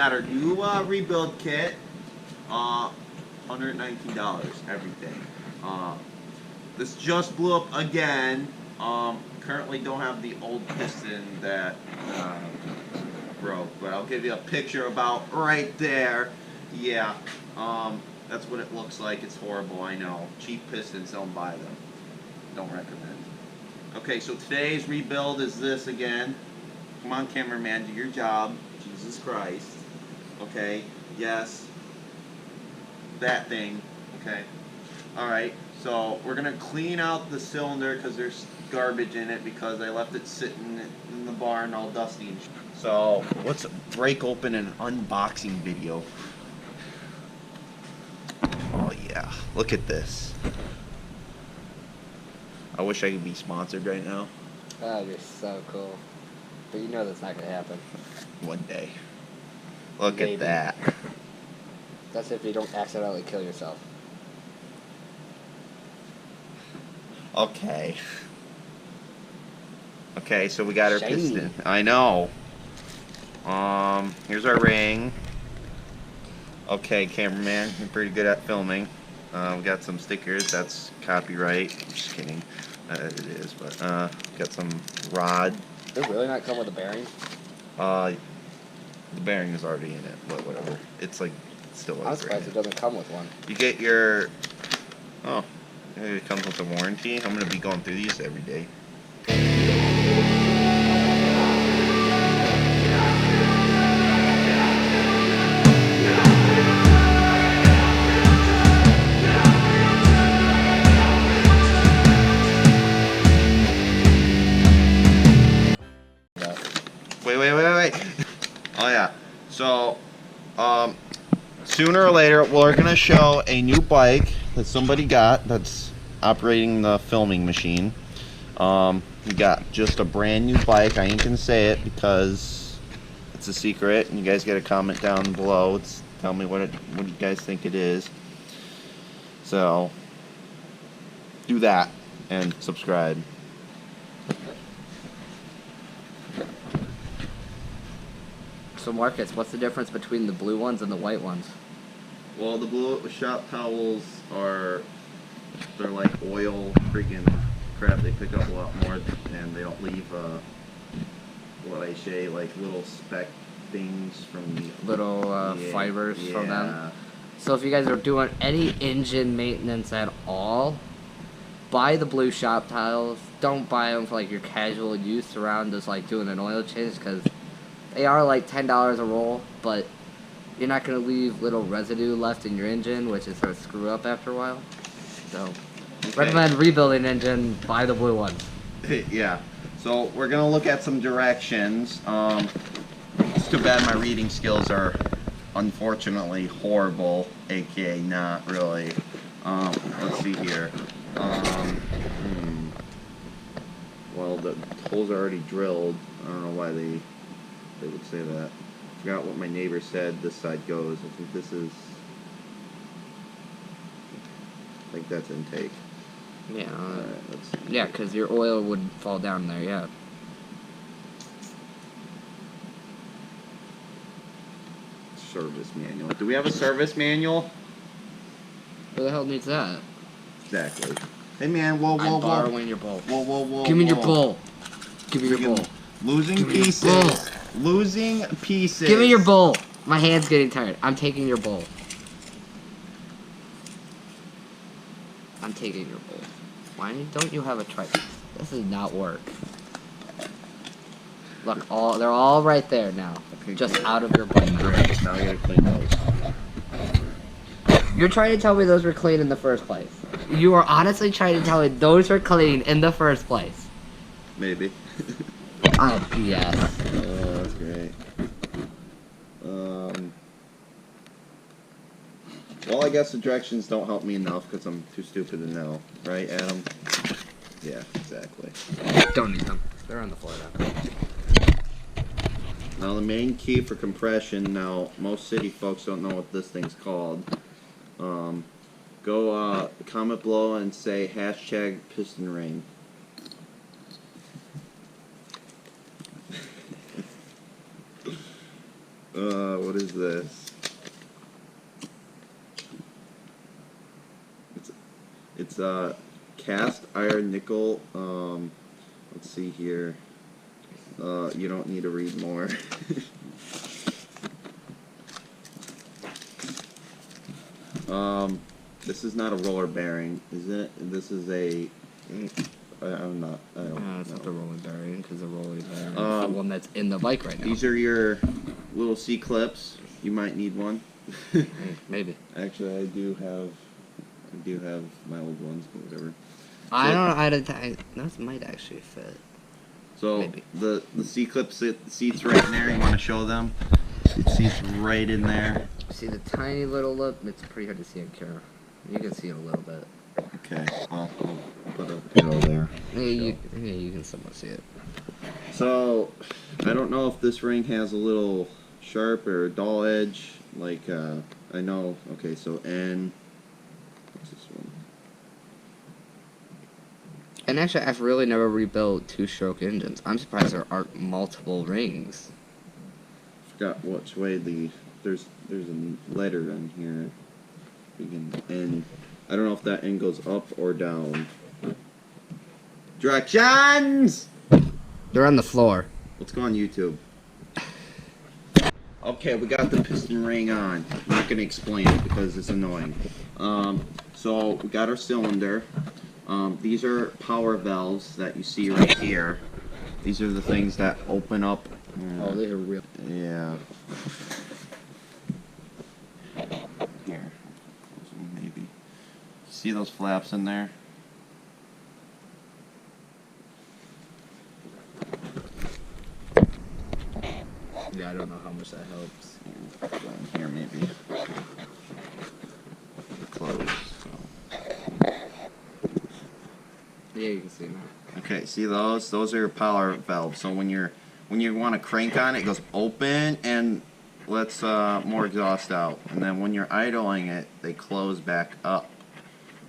got our new rebuild kit. $119, everything. This just blew up again. Currently don't have the old piston that broke, but I'll give you a picture about right there. Yeah, that's what it looks like. It's horrible, I know. Cheap pistons, don't buy them. Don't recommend. Okay, so today's rebuild is this again. Come on, cameraman, do your job. Jesus Christ. Okay, yes. That thing. Okay. Alright, so we're going to clean out the cylinder because there's garbage in it because I left it sitting in the barn all dusty and shit. So let's break open an unboxing video. Oh yeah, look at this. I wish I could be sponsored right now. Oh, you're so cool. But you know that's not going to happen. One day. Look Maybe. at that. That's if you don't accidentally kill yourself. Okay. Okay, so we got our Shiny. piston. I know. Here's our ring. Okay, cameraman, you're pretty good at filming. We got some stickers. That's copyright. I'm just kidding. It is, but got some rod. Did it really not come with a bearing? The bearing is already in it, but whatever. It's like still. I'm surprised it doesn't come with one. You get your. Oh, it comes with a warranty. I'm gonna be going through these every day. Wait. Oh yeah. So, sooner or later we're gonna show a new bike that somebody got that's operating the filming machine. We got just a brand new bike. I ain't gonna say it because it's a secret, and you guys gotta comment down below. Tell me what you guys think it is. So, do that and subscribe. So Marcus, what's the difference between the blue ones and the white ones? Well, the blue shop towels they're like oil freaking crap. They pick up a lot more and they don't leave what I say, like little speck things from the Little fibers from them. So if you guys are doing any engine maintenance at all, buy the blue shop tiles. Don't buy them for like your casual use around just like doing an oil change, because they are like $10 a roll, but you're not going to leave little residue left in your engine, which is going to screw up after a while. So, recommend rebuilding engine, buy the blue ones. Yeah. So we're going to look at some directions. It's too bad my reading skills are unfortunately horrible, aka not really. Let's see here. Well, the holes are already drilled. I don't know why they would say that. I forgot what my neighbor said this side goes. I think this is... I think that's intake. Yeah. Alright, yeah, because your oil would fall down there, yeah. Service manual. Do we have a service manual? Who the hell needs that? Exactly. Hey man, whoa. I'm borrowing your bowl. Whoa. Give me your bowl. Give me your bowl. Losing pieces. Losing pieces. Give me your bowl. My hand's getting tired. I'm taking your bowl. I'm taking your bowl. Why don't you have a tripod? This does not work. Look, they're all right there now. Okay, just great. out of your bike. Great. Now I gotta clean those. You're trying to tell me those were clean in the first place. You are honestly trying to tell me those were clean in the first place. Maybe. Oh, yes. Oh, that's great. Well, I guess the directions don't help me enough because I'm too stupid to know. Right, Adam? Yeah, exactly. Don't need them. They're on the floor now. Now, the main key for compression, now, most city folks don't know what this thing's called. Go comment below and say hashtag piston ring. What is this? It's cast iron nickel. Let's see here. You don't need to read more. This is not a roller bearing, is it? This is a. I'm not. I don't No, it's know. not the rolling bearing, because the rolling bearing is the one that's in the bike right now. These are your little C clips. You might need one. Maybe. Actually, I do have my old ones, but whatever. I don't know. Those might actually fit. So Maybe. the C clip seats right in there. You want to show them? It seats right in there. See the tiny little lip? It's pretty hard to see on camera. You can see it a little bit. Okay. Well, I'll put a pillow there. Yeah, you can somewhat see it. So I don't know if this ring has a little sharp or dull edge. Like I know. Okay, so N. What's this one? And actually, I've really never rebuilt two-stroke engines. I'm surprised there aren't multiple rings. Forgot which way there's a letter on here. Begin N. I don't know if that N goes up or down. Directions. They're on the floor. Let's go on YouTube. Okay, we got the piston ring on. I'm not gonna explain it because it's annoying. So we got our cylinder. These are power valves that you see right here. These are the things that open up. Oh, these are real. Yeah. Here. Maybe. See those flaps in there? Yeah, I don't know how much that helps. Down here maybe. Close. So. Yeah, you can see now. Okay, see those? Those are your power valves. So when you want to crank on it, it goes open and lets more exhaust out. And then when you're idling it, they close back up.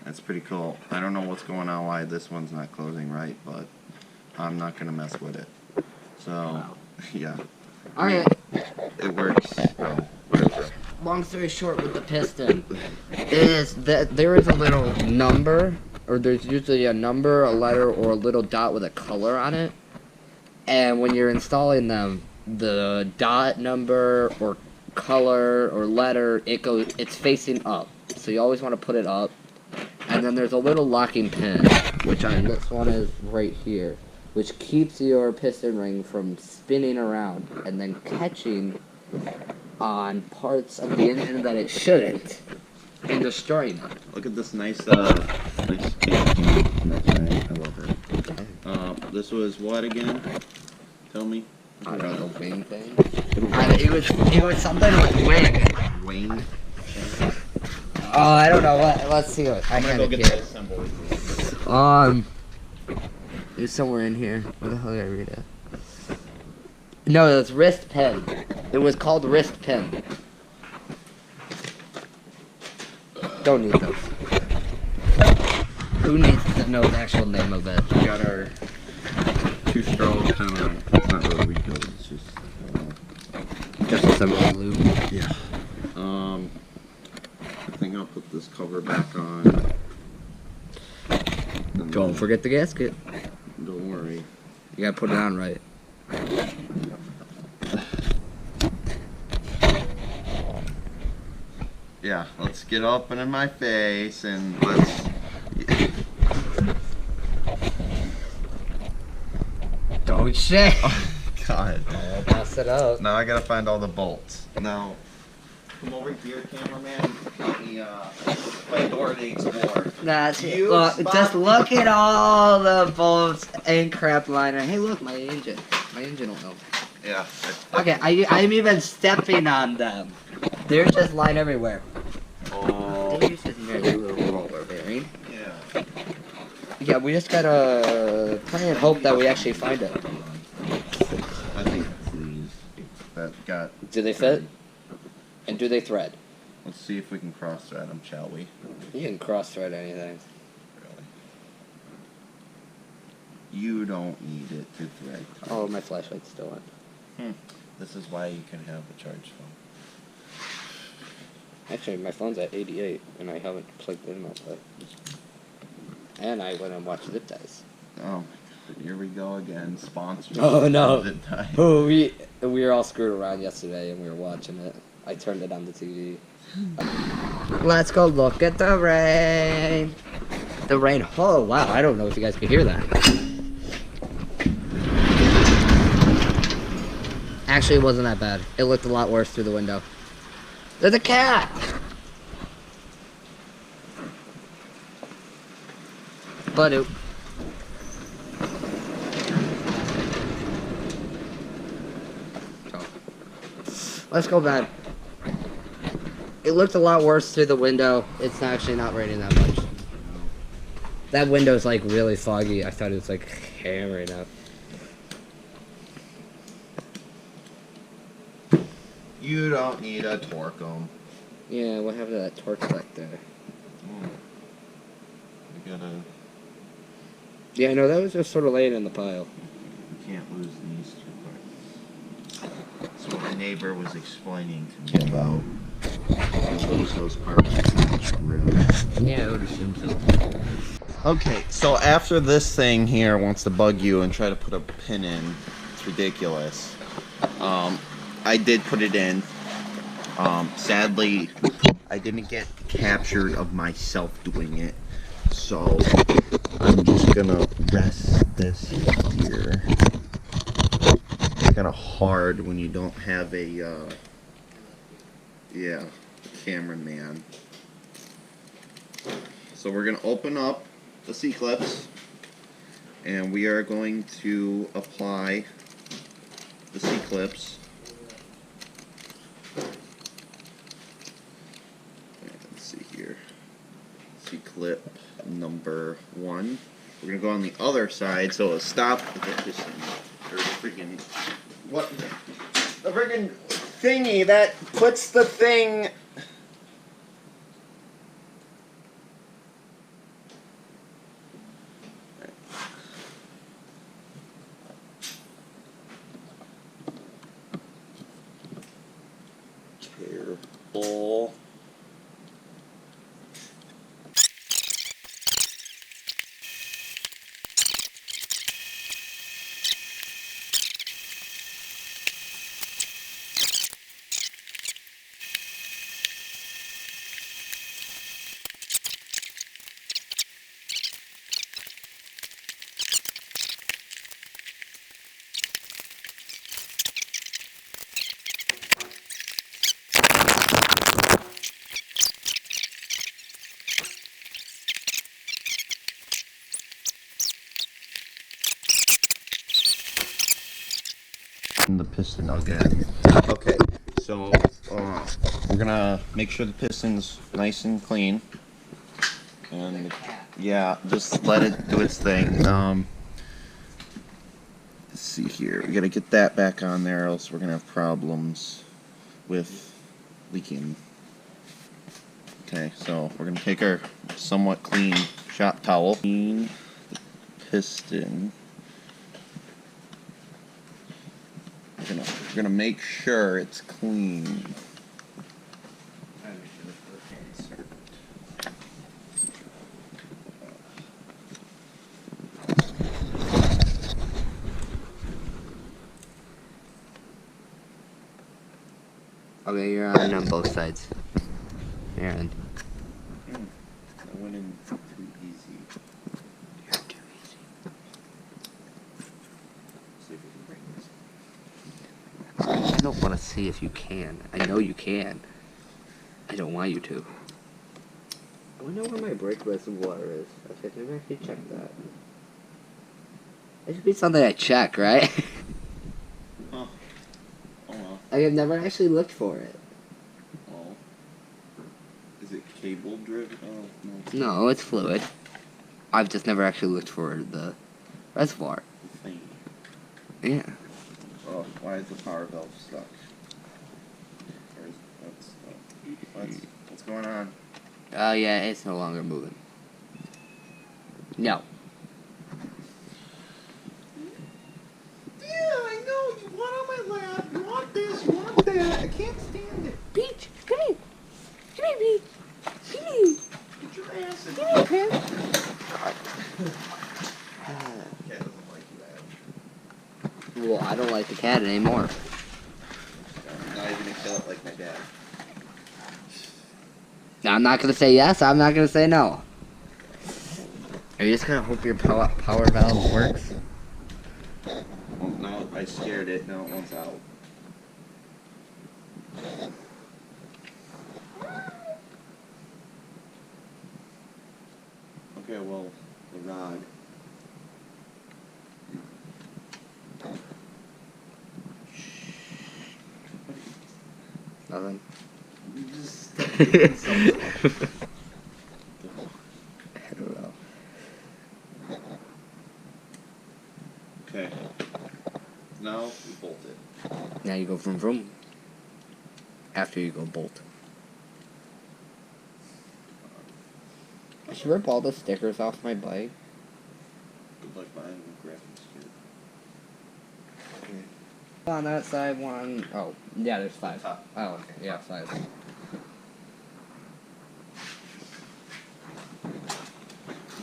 That's pretty cool. I don't know what's going on, why this one's not closing right, but I'm not gonna mess with it. So, Wow. yeah, Alright, it works. So, whatever. long story short with the piston is that there is a little number, or there's usually a number, a letter, or a little dot with a color on it. And when you're installing them, the dot, number, or color, or letter, it's facing up. So you always want to put it up. And then there's a little locking pin, which on this one is right here, which keeps your piston ring from spinning around and then catching on parts of the engine that it shouldn't and destroying them. Look at this nice case. I love it. This was what again? Tell me. I don't know, the wing thing. It was something with wing. Wayne. Oh, I don't know. Let's see what I I'm gonna gotta go get that assembled. It's somewhere in here. Where the hell did I read it? No, it's wrist pin. It was called wrist pin. Don't need those. Who needs to know the actual name of it? We got our two-stroke. It's not really rebuilt. It's just. Just some lube. Yeah. I think I'll put this cover back on. And Don't then- forget the gasket. Don't worry. You gotta put it on right. Yeah, let's get up and in my face and let's. Don't shake. God. Pass it up. Now I gotta find all the bolts. Now, come over here, cameraman. Let me play Dora the Explorer. That's it. You Look, spot- just look at all the bolts and crap liner. Hey, look, my engine. My engine will help. Yeah. Okay, I'm even stepping on them. They're just lying everywhere. Oh. They used to be a little roller bearing. Yeah. Yeah, we just gotta try and hope that we actually find it. I think it's these that got. Do they fit? And do they thread? Let's see if we can cross thread them, shall we? You can cross thread anything. Really. You don't need it to thread. Oh, my flashlight's still on. This is why you can have a charged phone. Actually, my phone's at 88, and I haven't plugged it in all that. And I went and watched Zip Ties. Oh, here we go again. Sponsors. Oh no! Zip Ties. Oh, we were all screwed around yesterday, and we were watching it. I turned it on the TV. Let's go look at the rain. The rain. Oh wow! I don't know if you guys can hear that. Actually, it wasn't that bad. It looked a lot worse through the window. There's a cat! But let's go back. It looked a lot worse through the window. It's actually not raining that much. That window's like really foggy. I thought it was like hammering up. You don't need a Torcum. Yeah, what happened to that torch back there? You gotta. Yeah, no, that was just sort of laying in the pile. You can't lose these two parts. That's what my neighbor was explaining to me about. You lose those parts. Yeah, I would assume so. Okay, so after this thing here wants to bug you and try to put a pin in, it's ridiculous. I did put it in. Sadly, I didn't get captured of myself doing it, so I'm just gonna rest this here. It's kind of hard when you don't have a, cameraman. So we're gonna open up the C-clips, and we are going to apply the C-clips. Let's see here. C-clip number 1. We're gonna go on the other side, so it'll stop the piston. Or freaking what? The freaking thingy that puts the thing. Careful. The piston again. Okay, so we're gonna make sure the piston's nice and clean, and yeah, just let it do its thing. Let's see here. We gotta get that back on there, else we're gonna have problems with leaking. Okay, so we're gonna take our somewhat clean shop towel, clean the piston. We're gonna make sure it's clean. Okay, you're on both sides. You're on. I went in too easy. You're too easy. See if we can bring this. I don't want to see if you can. I know you can. I don't want you to. I wonder where my brake reservoir is. Okay, maybe I should check that. It should be something I check, right? Huh. Oh well. I have never actually looked for it. Oh. Is it cable driven? Oh, no. No, it's fluid. I've just never actually looked for the reservoir. Thing. Yeah. Oh, why is the power valve stuck? What's going on? Oh yeah, it's no longer moving. No. Yeah, I know. You want on my lap. You want Well, I don't like the cat anymore. I'm not even gonna kill it like my dad. I'm not gonna say yes. I'm not gonna say no. Are you just gonna hope your power valve works? Well, no, I scared it. Now it wants out. Okay, well, the rod. Nothing. Just I don't know. Okay. Now we bolt it. Now you go vroom vroom. After you go bolt. I should rip all the stickers off my bike. Good luck buying a graphics kit. On that side, one. Oh, yeah, there's 5. Top. Oh, okay. Yeah, 5.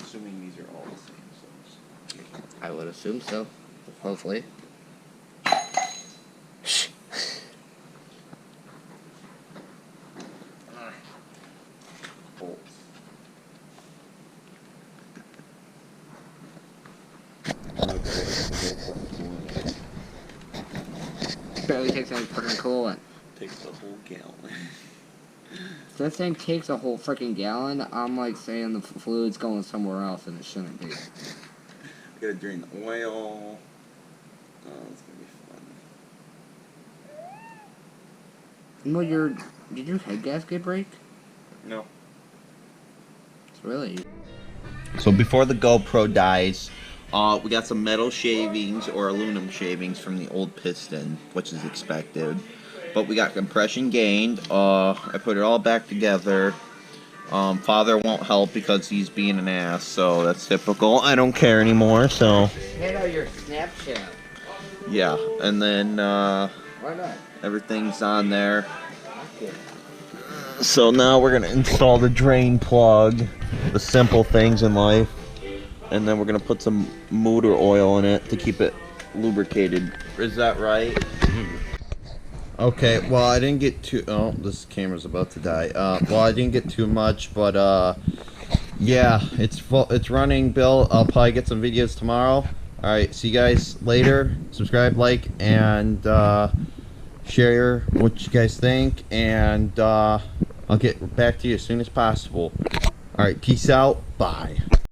Assuming these are all the same size. I would assume so. Hopefully. Bolts. Barely takes any freaking coolant. Takes the whole gallon. If that thing takes a whole freaking gallon, I'm like saying the fluid's going somewhere else and it shouldn't be. Gotta drain the oil. Oh, it's gonna be fun. Well, did your head gasket break? No. It's really. So before the GoPro dies, we got some metal shavings or aluminum shavings from the old piston, which is expected. But we got compression gained. I put it all back together. Father won't help because he's being an ass, so that's typical. I don't care anymore, so Hand out your Snapchat. yeah. And then Why not? everything's on there. Okay. So now we're gonna install the drain plug, the simple things in life, and then we're gonna put some motor oil in it to keep it lubricated. Is that right? Okay, well I didn't get too. Oh, this camera's about to die. Well I didn't get too much, but yeah, it's full. It's running, Bill. I'll probably get some videos tomorrow. All right, see you guys later. Subscribe, like, and share what you guys think, and I'll get back to you as soon as possible. All right, peace out. Bye.